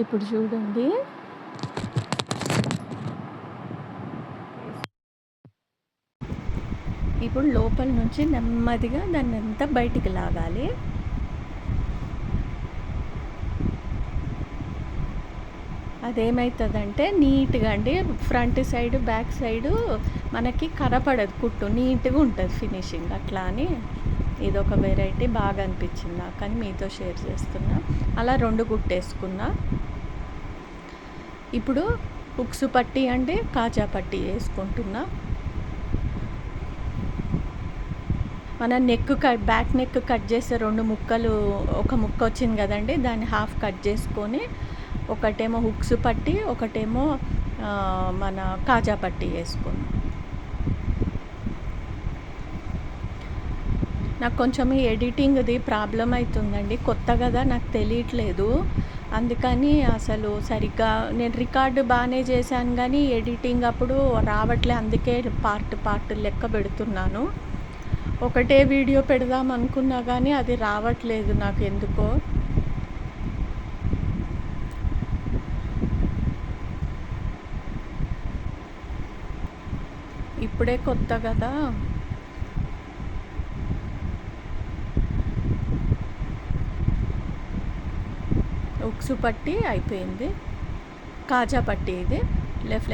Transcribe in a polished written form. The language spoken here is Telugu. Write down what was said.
ఇప్పుడు చూడండి, ఇప్పుడు లోపల నుంచి నెమ్మదిగా దాన్ని అంతా బయటికి లాగాలి. అదేమవుతుందంటే నీట్గా అండి, ఫ్రంట్ సైడ్ బ్యాక్ సైడు మనకి కనపడదు కుట్టు, నీట్గా ఉంటుంది ఫినిషింగ్. అట్లా అని ఇదొక వెరైటీ బాగా అనిపించింది నాకు, కానీ మీతో షేర్ చేస్తున్నా. అలా 2 కుట్టేసుకున్నా. ఇప్పుడు ఉక్సు పట్టి అండి కాజా పట్టి వేసుకుంటున్నా. మన నెక్ బ్యాక్ నెక్ కట్ చేస్తే 2 ముక్కలు, ఒక ముక్క వచ్చింది కదండి, దాన్ని హాఫ్ కట్ చేసుకొని ఒకటేమో హుక్స్ పట్టి, ఒకటేమో మన కాజా పట్టి వేసుకున్నాం. నాకు కొంచెం ఎడిటింగ్ది ప్రాబ్లం అవుతుందండి, కొత్త కదా, నాకు తెలియట్లేదు. అందుకని అసలు సరిగ్గా నేను రికార్డు బాగానే చేశాను, కానీ ఎడిటింగ్ అప్పుడు రావట్లే. అందుకే పార్ట్ లెక్క పెడుతున్నాను. ఒకటే వీడియో పెడదాం అనుకున్నా కానీ అది రావట్లేదు నాకు ఎందుకో. ఇప్పుడే కొత్త కదా. ఉక్సు పట్టి అయిపోయింది, కాజా పట్టి ఇది లెఫ్ట్